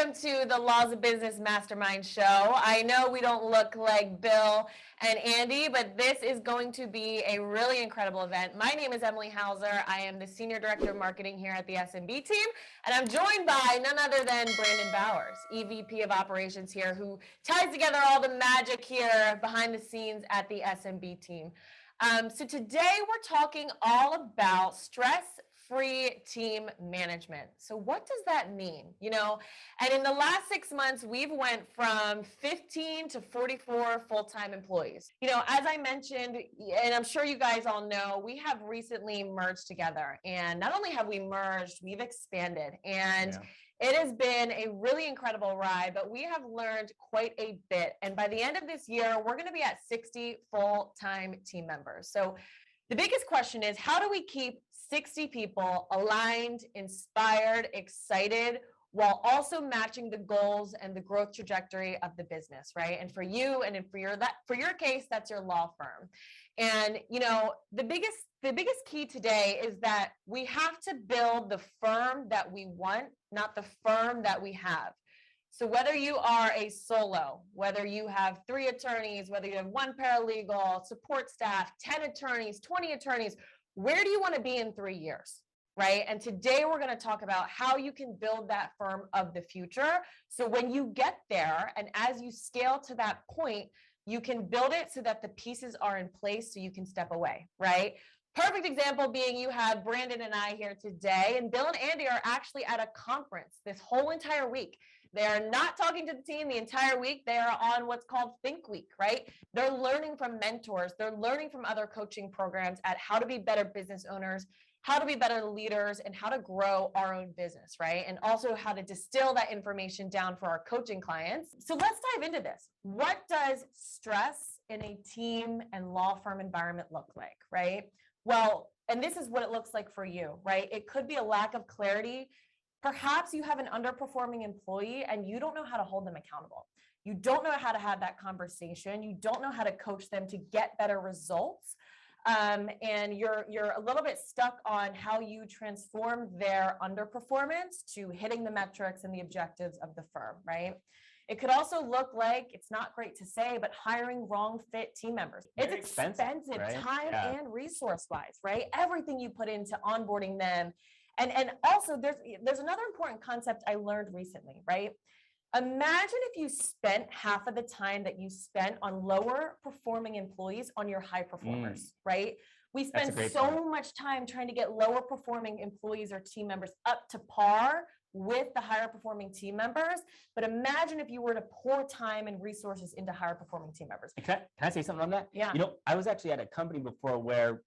Welcome to the Laws of Business Mastermind show. I know we don't look like Bill and Andy, but this is going to be a really incredible event. My name is Emily Hauser. I am the Senior Director of Marketing here at the SMB Team, and I'm joined by none other than Brandon Bowers, EVP of Operations here, who ties together all the magic here behind the scenes at the SMB Team. So today we're talking all about stress-free team management. So what does that mean? And in the last 6 months, we've went from 15 to 44 full-time employees. As I mentioned, and I'm sure you guys all know, we have recently merged together. And not only have we merged, we've expanded. And it has been a really incredible ride, but we have learned quite a bit. And by the end of this year, we're going to be at 60 full-time team members. So the biggest question is, how do we keep 60 people aligned, inspired, excited, while also matching the goals and the growth trajectory of the business, right? And for you, and for your case, that's your law firm. And the biggest key today is that we have to build the firm that we want, not the firm that we have. So whether you are a solo, whether you have 3 attorneys, whether you have 1 paralegal, support staff, 10 attorneys, 20 attorneys, where do you want to be in 3 years? Right? And today we're going to talk about how you can build that firm of the future. So when you get there, and as you scale to that point, you can build it so that the pieces are in place so you can step away, right? Perfect example being you have Brandon and I here today, and Bill and Andy are actually at a conference this whole entire week. They are not talking to the team the entire week. They are on what's called Think Week, right? They're learning from mentors. They're learning from other coaching programs at how to be better business owners, how to be better leaders, and how to grow our own business, right? And also how to distill that information down for our coaching clients. So let's dive into this. What does stress in a team and law firm environment look like, right? Well, and this is what it looks like for you, right? It could be a lack of clarity. Perhaps you have an underperforming employee and you don't know how to hold them accountable. You don't know how to have that conversation. You don't know how to coach them to get better results. And you're a little bit stuck on how you transform their underperformance to hitting the metrics and the objectives of the firm, right? It could also look like, it's not great to say, but hiring wrong fit team members. It's expensive right? Time and resource wise, right? Everything you put into onboarding them. And also there's another important concept I learned recently, right? Imagine if you spent half of the time that you spent on lower performing employees on your high performers, right? We spend so much time trying to get lower performing employees or team members up to par with the higher performing team members. But imagine if you were to pour time and resources into higher performing team members. Can I say something on that? Yeah. I was actually at a company before where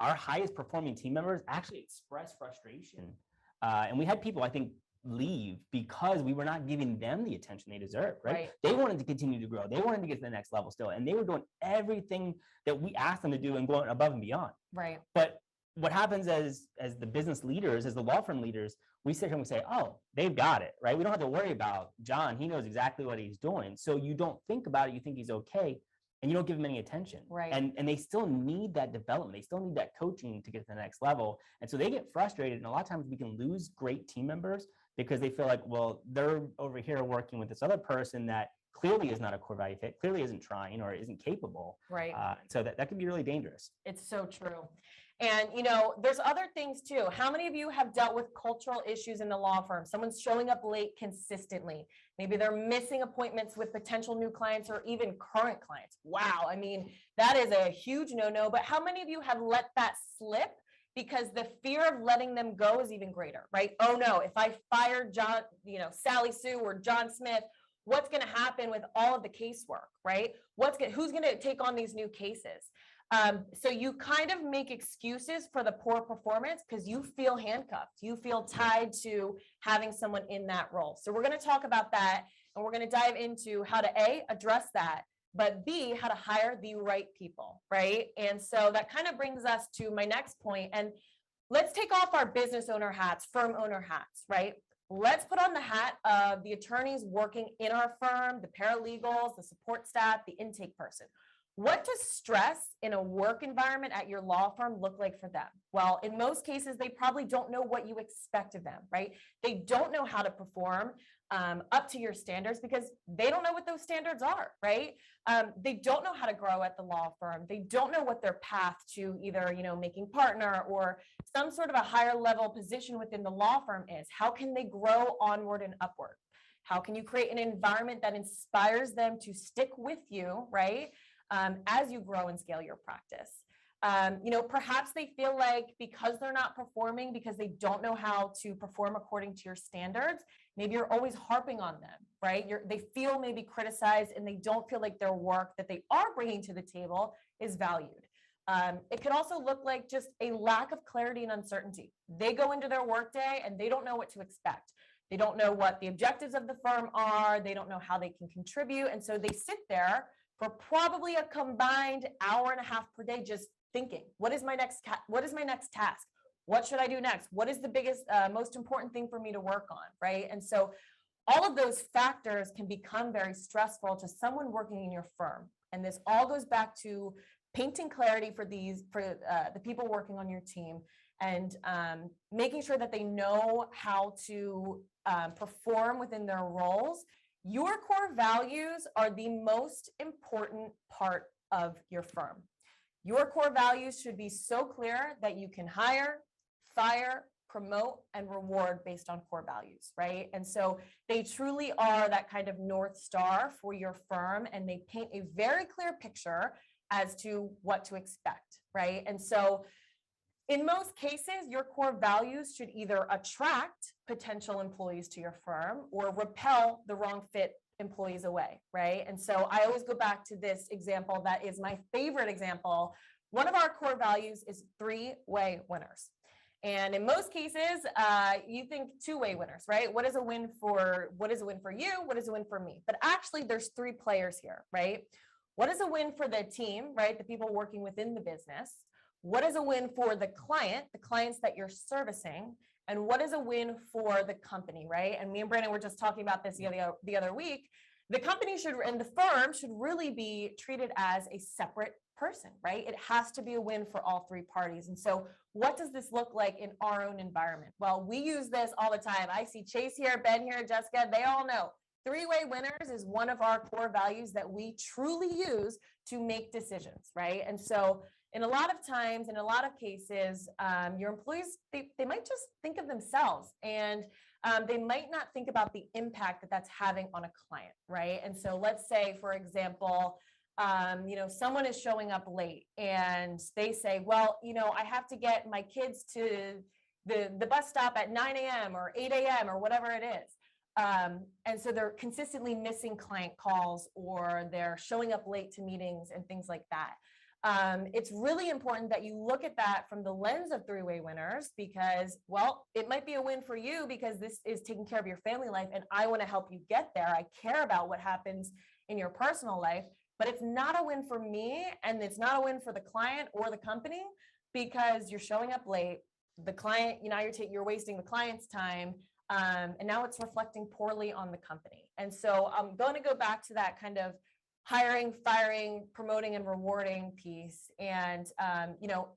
our highest performing team members actually expressed frustration. And we had people, I think, leave because we were not giving them the attention they deserve, right? They wanted to continue to grow. They wanted to get to the next level still. And they were doing everything that we asked them to do and going above and beyond. Right. But what happens as the business leaders, as the law firm leaders, we sit here and we say, oh, they've got it, right? We don't have to worry about John. He knows exactly what he's doing. So you don't think about it. You think he's okay. And you don't give them any attention. Right. And they still need that development. They still need that coaching to get to the next level. And so they get frustrated. And a lot of times we can lose great team members because they feel like, well, they're over here working with this other person that clearly is not a core value fit, clearly isn't trying or isn't capable. Right. So that can be really dangerous. It's so true. And, there's other things too. How many of you have dealt with cultural issues in the law firm? Someone's showing up late consistently. Maybe they're missing appointments with potential new clients or even current clients. Wow. I mean, that is a huge no-no. But how many of you have let that slip because the fear of letting them go is even greater, right? Oh no, if I fire John, Sally Sue or John Smith, what's going to happen with all of the casework, right? Who's going to take on these new cases? So you kind of make excuses for the poor performance because you feel handcuffed. You feel tied to having someone in that role. So we're going to talk about that, and we're going to dive into how to A, address that, but B, how to hire the right people, right? And so that kind of brings us to my next point. And let's take off our business owner hats, firm owner hats, right? Let's put on the hat of the attorneys working in our firm, the paralegals, the support staff, the intake person. What does stress in a work environment at your law firm look like for them? Well, in most cases, they probably don't know what you expect of them, right? They don't know how to perform. up to your standards, because they don't know what those standards are, right? They don't know how to grow at the law firm. They don't know what their path to either, making partner or some sort of a higher level position within the law firm is. How can they grow onward and upward? How can you create an environment that inspires them to stick with you, right? As you grow and scale your practice. Perhaps they feel like because they're not performing, because they don't know how to perform according to your standards, maybe you're always harping on them, right? They feel maybe criticized, and they don't feel like their work that they are bringing to the table is valued. It could also look like just a lack of clarity and uncertainty. They go into their workday and they don't know what to expect. They don't know what the objectives of the firm are. They don't know how they can contribute. And so they sit there for probably a combined hour and a half per day, just thinking, what is my next task? What should I do next? What is the biggest, most important thing for me to work on, right? And so all of those factors can become very stressful to someone working in your firm. And this all goes back to painting clarity for the people working on your team, and making sure that they know how to perform within their roles. Your core values are the most important part of your firm. Your core values should be so clear that you can hire, fire, promote, and reward based on core values, right? And so they truly are that kind of North Star for your firm, and they paint a very clear picture as to what to expect, right? And so in most cases, your core values should either attract potential employees to your firm or repel the wrong fit employees away, right? And so I always go back to this example that is my favorite example. One of our core values is three-way winners. And in most cases, you think two-way winners, right? What is a win for you? What is a win for me? But actually, there's three players here, right? What is a win for the team, right? The people working within the business. What is a win for the clients that you're servicing? And what is a win for the company, right? And me and Brandon were just talking about this the other week. The company and the firm should really be treated as a separate person, right? It has to be a win for all three parties. And so what does this look like in our own environment? Well, we use this all the time. I see Chase here, Ben here, Jessica, they all know. Three-way winners is one of our core values that we truly use to make decisions, right? And so in a lot of times, in a lot of cases, your employees, they might just think of themselves, and they might not think about the impact that that's having on a client, right? And so let's say, for example, someone is showing up late and they say, well, I have to get my kids to the bus stop at 9 a.m. or 8 a.m. or whatever it is. And so they're consistently missing client calls, or they're showing up late to meetings and things like that. It's really important that you look at that from the lens of three-way winners, because, well, it might be a win for you because this is taking care of your family life and I want to help you get there. I care about what happens in your personal life, but it's not a win for me, and it's not a win for the client or the company because you're showing up late. The client, you're wasting the client's time. And now it's reflecting poorly on the company. And so I'm going to go back to that kind of hiring, firing, promoting, and rewarding piece. And,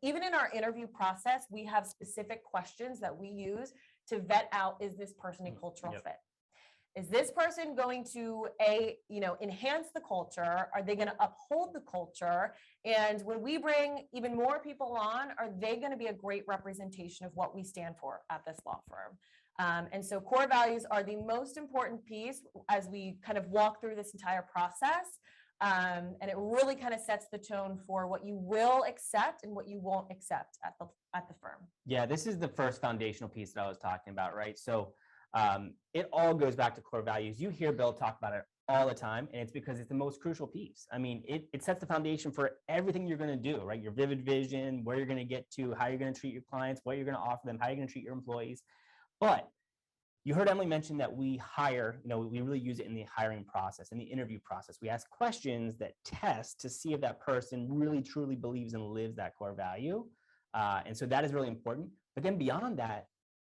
even in our interview process, we have specific questions that we use to vet out, is this person a cultural fit? Is this person going to enhance the culture? Are they going to uphold the culture? And when we bring even more people on, are they going to be a great representation of what we stand for at this law firm? And so core values are the most important piece as we kind of walk through this entire process. And it really kind of sets the tone for what you will accept and what you won't accept at the firm. Yeah, this is the first foundational piece that I was talking about, right? So it all goes back to core values. You hear Bill talk about it all the time, and it's because it's the most crucial piece. I mean, it sets the foundation for everything you're going to do, right? Your vivid vision, where you're going to get to, how you're going to treat your clients, what you're going to offer them, how you're going to treat your employees. But you heard Emily mention that we hire, we really use it in the hiring process, in the interview process. We ask questions that test to see if that person really, truly believes and lives that core value. And so that is really important. But then beyond that,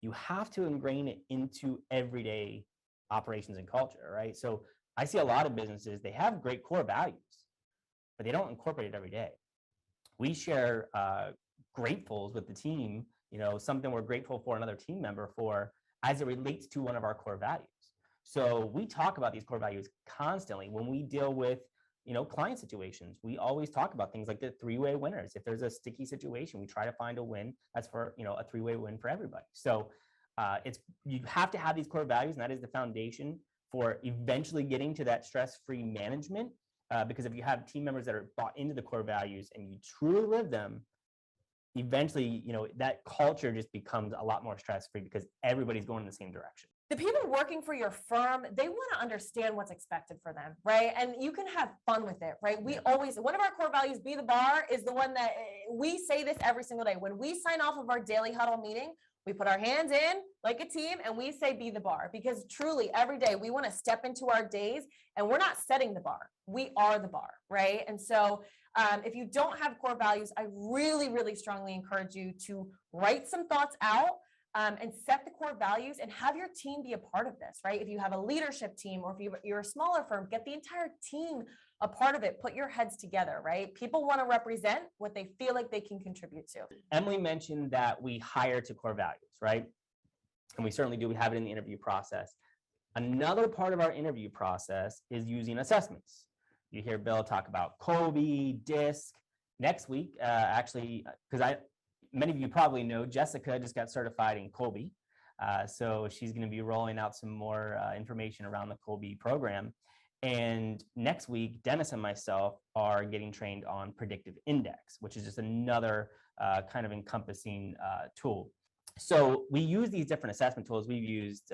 you have to ingrain it into everyday operations and culture, right? So I see a lot of businesses, they have great core values, but they don't incorporate it every day. We share gratefuls with the team, something we're grateful for another team member for, as it relates to one of our core values. So we talk about these core values constantly when we deal with, client situations. We always talk about things like the three-way winners. If there's a sticky situation, we try to find a win that's for, a three-way win for everybody. So you have to have these core values, and that is the foundation for eventually getting to that stress-free management. Because if you have team members that are bought into the core values and you truly live them, eventually, that culture just becomes a lot more stress-free because everybody's going in the same direction. The people working for your firm, they want to understand what's expected for them, right? And you can have fun with it, right? We always, one of our core values, be the bar, is the one that we say this every single day. When we sign off of our daily huddle meeting, we put our hands in like a team and we say, be the bar, because truly every day we want to step into our days and we're not setting the bar. We are the bar, right? And so if you don't have core values, I really, really strongly encourage you to write some thoughts out and set the core values and have your team be a part of this, right? If you have a leadership team or if you're a smaller firm, get the entire team a part of it, put your heads together, right? People want to represent what they feel like they can contribute to. Emily mentioned that we hire to core values, right? And we certainly do. We have it in the interview process. Another part of our interview process is using assessments. You hear Bill talk about Kolbe, DISC. Next week, actually, because many of you probably know, Jessica just got certified in Kolbe. So she's going to be rolling out some more information around the Kolbe program. And next week, Dennis and myself are getting trained on predictive index, which is just another kind of encompassing tool. So we use these different assessment tools. We've used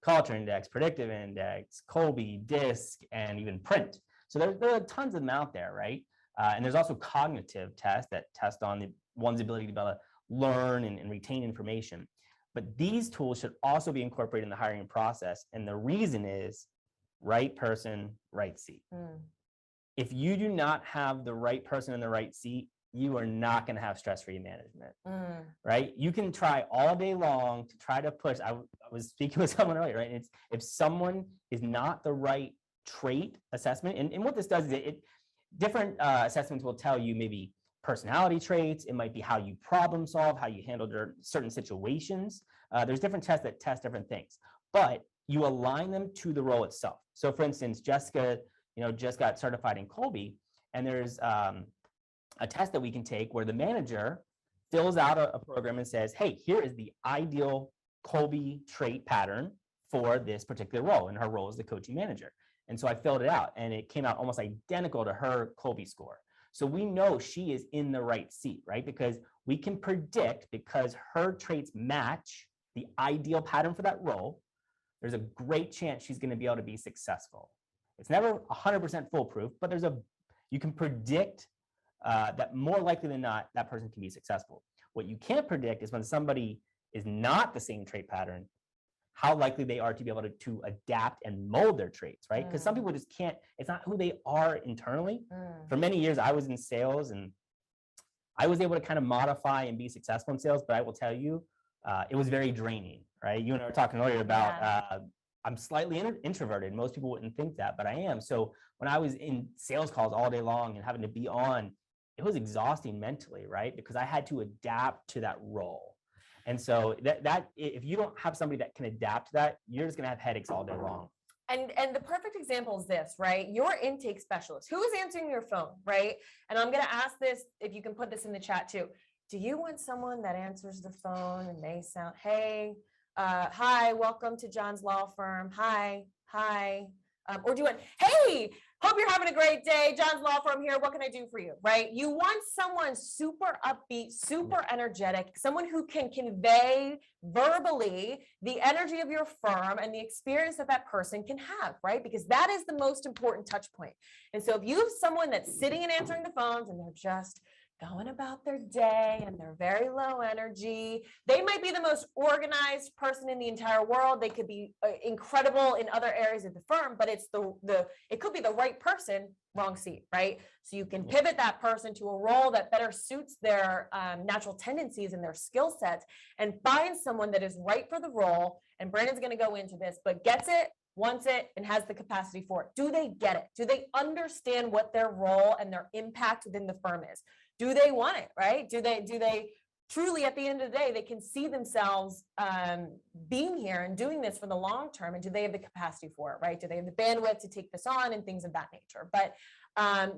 culture index, predictive index, Kolbe, DISC, and even print. So there are tons of them out there, right? And there's also cognitive tests that test on one's ability to be able to learn and retain information. But these tools should also be incorporated in the hiring process. And the reason is right person, right seat. If you do not have the right person in the right seat, you are not going to have stress-free management, right? You can try all day long to try to push. I was speaking with someone earlier, right? If someone is not the right trait assessment, and what this does is different assessments will tell you maybe personality traits. It might be how you problem solve, how you handle certain situations. There's different tests that test different things, but you align them to the role itself. So for instance, Jessica, just got certified in Kolbe, and there's a test that we can take where the manager fills out a program and says, hey, here is the ideal Kolbe trait pattern for this particular role. And her role is the coaching manager. And so I filled it out and it came out almost identical to her Kolbe score. So we know she is in the right seat, right? Because we can predict, because her traits match the ideal pattern for that role, there's a great chance she's going to be able to be successful. It's never 100% foolproof, but you can predict that more likely than not, that person can be successful. What you can't predict is when somebody is not the same trait pattern, how likely they are to be able to adapt and mold their traits, right? Because some people just can't, it's not who they are internally. For many years, I was in sales and I was able to kind of modify and be successful in sales, but I will tell you, it was very draining, right? You and I were talking earlier about, I'm slightly introverted. Most people wouldn't think that, but I am. So when I was in sales calls all day long and having to be on, it was exhausting mentally, right? Because I had to adapt to that role. And so that if you don't have somebody that can adapt to that, you're just gonna have headaches all day long. And the perfect example is this, right? Your intake specialist, who is answering your phone, right? And I'm gonna ask this, if you can put this in the chat too. Do you want someone that answers the phone and they sound, hey, hi, welcome to John's law firm. Hi. Or do you want, hey, hope you're having a great day. John's law firm here. What can I do for you? Right? You want someone super upbeat, super energetic, someone who can convey verbally the energy of your firm and the experience that person can have, right? Because that is the most important touch point. And so if you have someone that's sitting and answering the phones and they're just going about their day and they're very low energy, they might be the most organized person in the entire world. They could be incredible in other areas of the firm, but it's it could be the right person, wrong seat, right? So you can pivot that person to a role that better suits their natural tendencies and their skill sets, and find someone that is right for the role. And Brandon's going to go into this, but gets it, wants it, and has the capacity for it. Do they get it? Do they understand what their role and their impact within the firm is? Do they want it, right? Do they truly at the end of the day, they can see themselves being here and doing this for the long term. And do they have the capacity for it, right? Do they have the bandwidth to take this on and things of that nature? But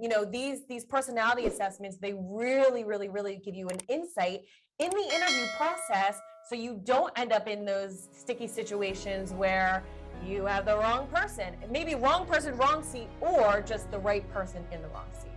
you know, these personality assessments, they really, really, really give you an insight in the interview process, so you don't end up in those sticky situations where you have the wrong person, maybe wrong person, wrong seat, or just the right person in the wrong seat.